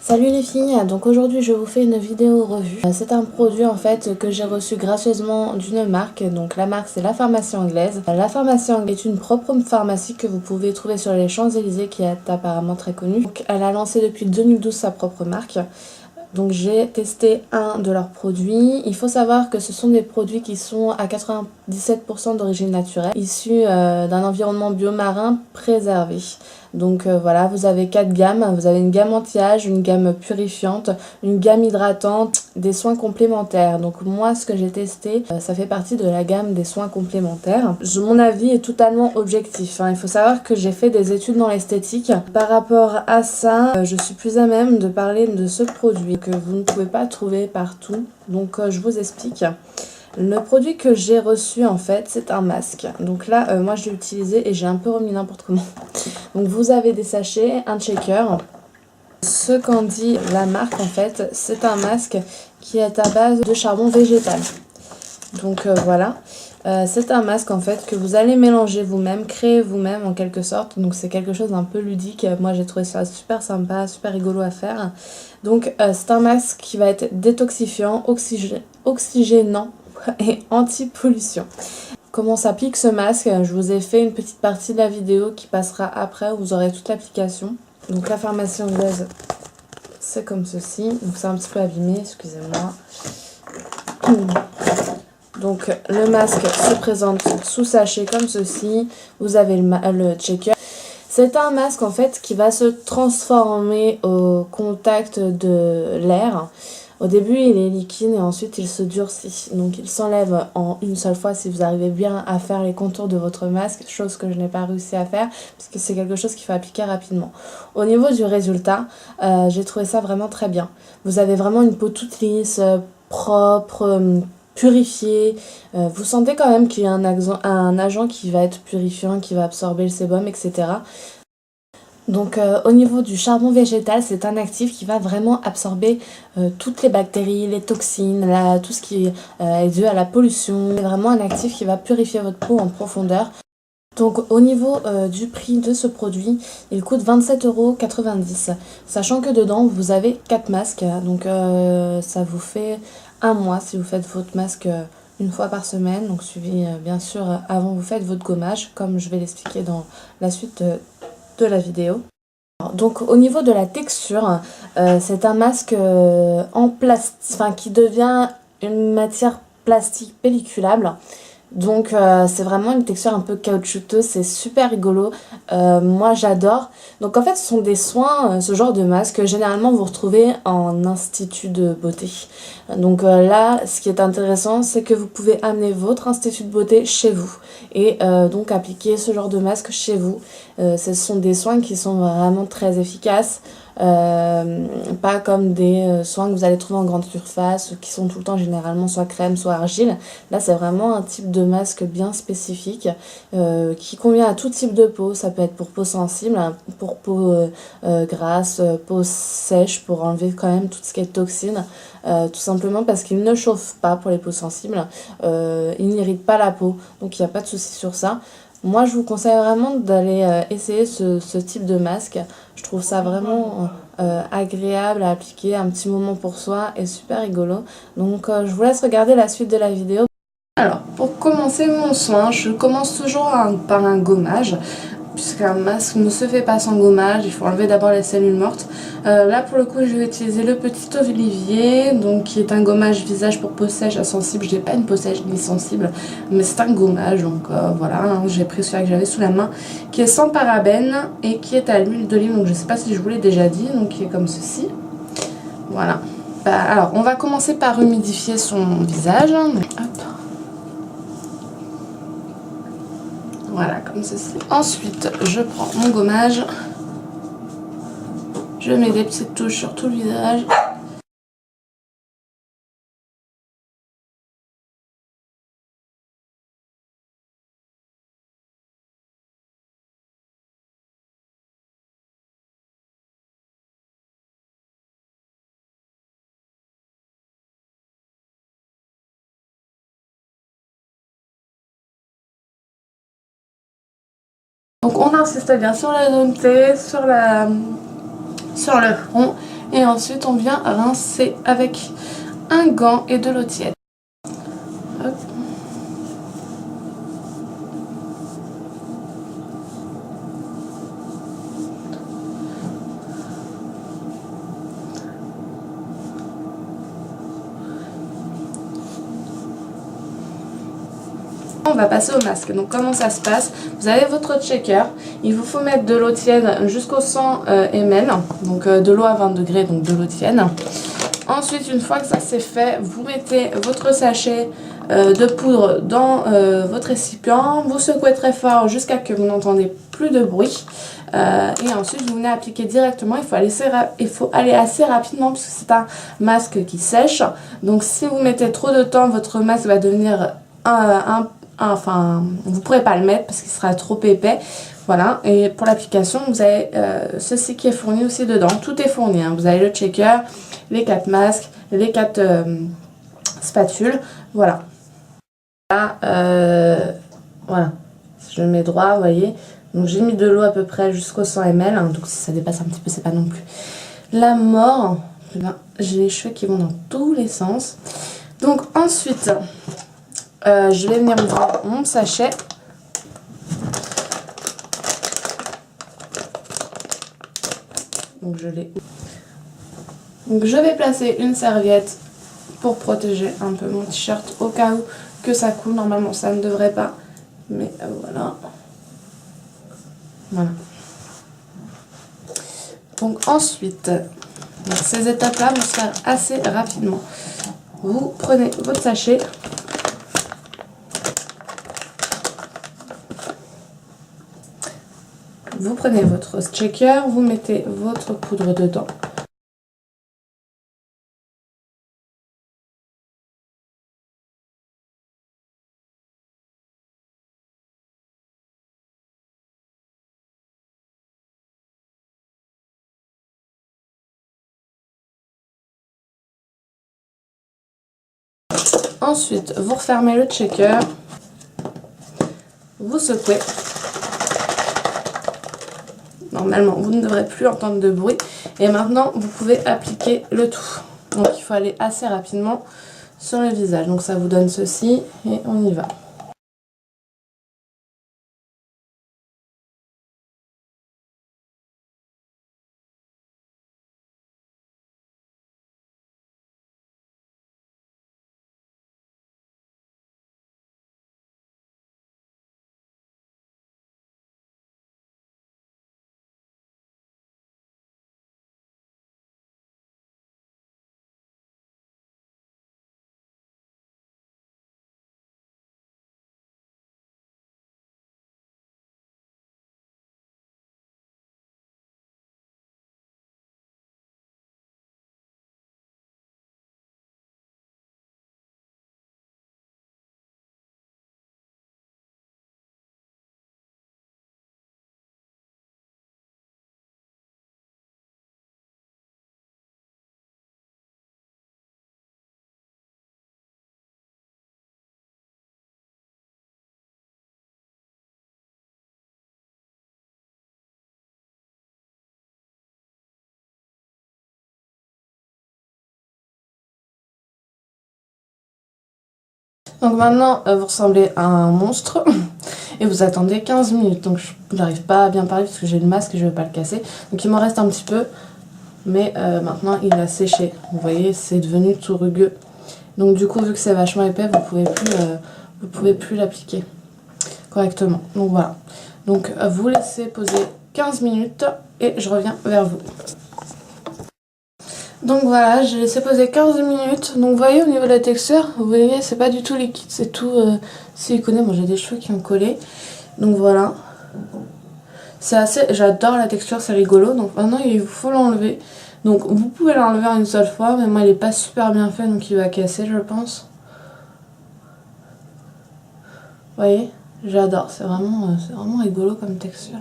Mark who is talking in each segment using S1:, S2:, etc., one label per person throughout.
S1: Salut les filles, donc aujourd'hui je vous fais une vidéo revue. C'est un produit en fait que j'ai reçu gracieusement d'une marque, donc la marque c'est La Pharmacie Anglaise. La Pharmacie Anglaise est une propre pharmacie que vous pouvez trouver sur les Champs-Élysées qui est apparemment très connue. Donc, elle a lancé depuis 2012 sa propre marque. Donc j'ai testé un de leurs produits. Il faut savoir que ce sont des produits qui sont à 97% d'origine naturelle, issus d'un environnement biomarin préservé. Donc voilà, vous avez 4 gammes. Vous avez une gamme anti-âge, une gamme purifiante, une gamme hydratante, des soins complémentaires. Donc moi, ce que j'ai testé, ça fait partie de la gamme des soins complémentaires. Mon avis est totalement objectif. Il faut savoir que j'ai fait des études dans l'esthétique. Par rapport à ça, je suis plus à même de parler de ce produit que vous ne pouvez pas trouver partout. Donc je vous explique. Le produit que j'ai reçu en fait, c'est un masque. Donc là, moi je l'ai utilisé et j'ai un peu remis n'importe comment. Donc vous avez des sachets, un shaker. Ce qu'en dit la marque en fait, c'est un masque qui est à base de charbon végétal. Donc voilà. C'est un masque en fait que vous allez mélanger vous-même, créer vous-même en quelque sorte. Donc c'est quelque chose d'un peu ludique. Moi j'ai trouvé ça super sympa, super rigolo à faire. Donc c'est un masque qui va être détoxifiant, oxygénant et anti-pollution. Comment s'applique ce masque? Je vous ai fait une petite partie de la vidéo qui passera après où vous aurez toute l'application. Donc la Pharmacie Anglaise, c'est comme ceci. Donc c'est un petit peu abîmé, excusez-moi. Donc le masque se présente sous sachet comme ceci. Vous avez le checker. C'est un masque en fait qui va se transformer au contact de l'air. Au début il est liquide et ensuite il se durcit. Donc il s'enlève en une seule fois si vous arrivez bien à faire les contours de votre masque. Chose que je n'ai pas réussi à faire parce que c'est quelque chose qu'il faut appliquer rapidement. Au niveau du résultat, j'ai trouvé ça vraiment très bien. Vous avez vraiment une peau toute lisse, propre, purifié. Vous sentez quand même qu'il y a un agent qui va être purifiant, qui va absorber le sébum, etc. Donc au niveau du charbon végétal, c'est un actif qui va vraiment absorber toutes les bactéries, les toxines, tout ce qui est dû à la pollution. C'est vraiment un actif qui va purifier votre peau en profondeur. Donc au niveau du prix de ce produit, il coûte 27,90 €. Sachant que dedans, vous avez 4 masques. Donc ça vous fait un mois si vous faites votre masque une fois par semaine. Donc suivi bien sûr avant vous faites votre gommage, comme je vais l'expliquer dans la suite de la vidéo. Donc au niveau de la texture, c'est un masque en plastique, qui devient une matière plastique pelliculable. Donc c'est vraiment une texture un peu caoutchouteuse, c'est super rigolo, moi j'adore. Donc en fait ce sont des soins, ce genre de masque que généralement vous retrouvez en institut de beauté. Donc là ce qui est intéressant c'est que vous pouvez amener votre institut de beauté chez vous et donc appliquer ce genre de masque chez vous. Ce sont des soins qui sont vraiment très efficaces. Pas comme des soins que vous allez trouver en grande surface qui sont tout le temps généralement soit crème soit argile. Là c'est vraiment un type de masque bien spécifique qui convient à tout type de peau. Ça peut être pour peau sensible, pour peau grasse, peau sèche, pour enlever quand même tout ce qui est toxine, tout simplement parce qu'il ne chauffe pas pour les peaux sensibles, il n'irrite pas la peau, donc il n'y a pas de souci sur ça. Moi, je vous conseille vraiment d'aller essayer ce type de masque. Je trouve ça vraiment agréable à appliquer, un petit moment pour soi et super rigolo. Donc, je vous laisse regarder la suite de la vidéo. Alors, pour commencer mon soin, je commence toujours par un gommage. Puisqu'un masque ne se fait pas sans gommage, il faut enlever d'abord les cellules mortes. Là pour le coup je vais utiliser le petit Olivier, donc qui est un gommage visage pour peau sèche à sensible. Je n'ai pas une peau sèche ni sensible, mais c'est un gommage, donc voilà, j'ai pris celui que j'avais sous la main, qui est sans parabènes et qui est à l'huile d'olive, donc je ne sais pas si je vous l'ai déjà dit, donc qui est comme ceci. Voilà. Alors on va commencer par humidifier son visage. Hop. Voilà, comme ceci. Ensuite, je prends mon gommage. Je mets des petites touches sur tout le visage. Donc on insiste bien sur la zone T, sur le front Et ensuite on vient rincer avec un gant et de l'eau tiède. Hop. On va passer au masque. Donc comment ça se passe? Vous avez votre checker, il vous faut mettre de l'eau tiède jusqu'au 100 ml, donc de l'eau à 20 degrés, donc de l'eau tiède. Ensuite, une fois que ça c'est fait, vous mettez votre sachet de poudre dans votre récipient, vous secouez très fort jusqu'à ce que vous n'entendez plus de bruit. Et ensuite, vous venez appliquer directement. Il faut aller assez rapidement parce que c'est un masque qui sèche. Donc si vous mettez trop de temps, votre masque va devenir enfin, vous ne pourrez pas le mettre parce qu'il sera trop épais. Voilà, et pour l'application, vous avez ceci qui est fourni aussi dedans. Tout est fourni, hein. Vous avez le checker, les 4 masques, les 4 spatules. Voilà. Là, voilà. Je le mets droit, vous voyez. Donc j'ai mis de l'eau à peu près jusqu'au 100 ml. Hein, donc si ça dépasse un petit peu, c'est pas non plus la mort. J'ai les cheveux qui vont dans tous les sens. Donc ensuite, je vais venir ouvrir mon sachet. Donc je l'ai. Donc je vais placer une serviette pour protéger un peu mon t-shirt au cas où que ça coule. Normalement ça ne devrait pas. Mais voilà. Voilà. Donc ensuite, ces étapes-là vont se faire assez rapidement. Vous prenez votre sachet. Vous prenez votre checker, vous mettez votre poudre dedans. Ensuite, vous refermez le checker. Vous secouez. Normalement, vous ne devrez plus entendre de bruit. Et maintenant, vous pouvez appliquer le tout. Donc, il faut aller assez rapidement sur le visage. Donc, ça vous donne ceci et on y va. Donc maintenant, vous ressemblez à un monstre et vous attendez 15 minutes. Donc je n'arrive pas à bien parler parce que j'ai le masque et je ne veux pas le casser. Donc il m'en reste un petit peu, mais maintenant il a séché. Vous voyez, c'est devenu tout rugueux. Donc du coup, vu que c'est vachement épais, vous pouvez plus l'appliquer correctement. Donc voilà. Donc vous laissez poser 15 minutes et je reviens vers vous. Donc voilà, j'ai laissé poser 15 minutes. Donc vous voyez au niveau de la texture, vous voyez c'est pas du tout liquide, c'est tout siliconé. Moi j'ai des cheveux qui ont collé. Donc voilà. C'est assez, j'adore la texture, c'est rigolo. Donc maintenant il faut l'enlever. Donc vous pouvez l'enlever en une seule fois, mais moi il est pas super bien fait donc il va casser je pense. Vous voyez, j'adore, c'est vraiment rigolo comme texture.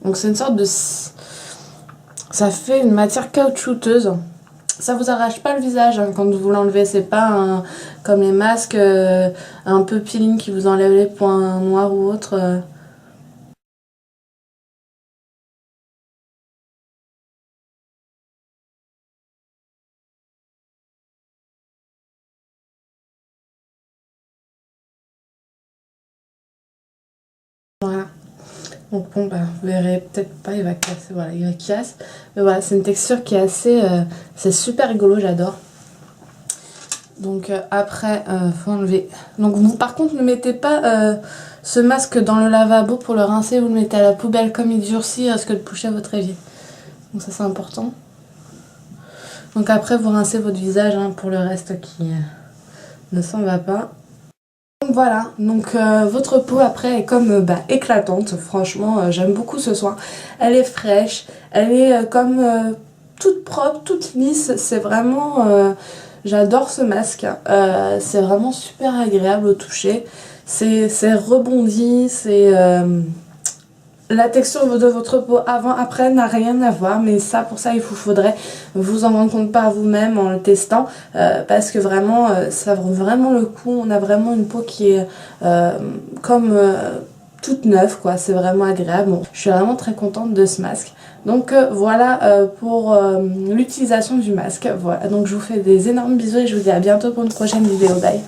S1: Donc c'est une sorte de... Ça fait une matière caoutchouteuse. Ça vous arrache pas le visage hein, quand vous l'enlevez. C'est pas comme les masques un peu peeling qui vous enlèvent les points noirs ou autres. Donc bon, bah, vous verrez peut-être pas, il va casser, voilà, il casse. Mais voilà, c'est une texture qui est assez... c'est super rigolo, j'adore. Donc après, faut enlever. Donc vous, par contre, ne mettez pas ce masque dans le lavabo pour le rincer. Vous le mettez à la poubelle comme il durcit, il risque de boucher votre évier. Donc ça, c'est important. Donc après, vous rincez votre visage hein, pour le reste qui ne s'en va pas. Donc voilà, donc votre peau après est comme éclatante, franchement j'aime beaucoup ce soin. Elle est fraîche, elle est comme toute propre, toute lisse, c'est vraiment... j'adore ce masque, c'est vraiment super agréable au toucher, c'est rebondi, c'est... la texture de votre peau avant-après n'a rien à voir, mais ça, pour ça, il vous faudrait vous en rendre compte par vous-même en le testant, parce que vraiment, ça vaut vraiment le coup. On a vraiment une peau qui est comme toute neuve, quoi. C'est vraiment agréable. Bon, je suis vraiment très contente de ce masque. Donc voilà pour l'utilisation du masque. Voilà, donc je vous fais des énormes bisous et je vous dis à bientôt pour une prochaine vidéo. Bye!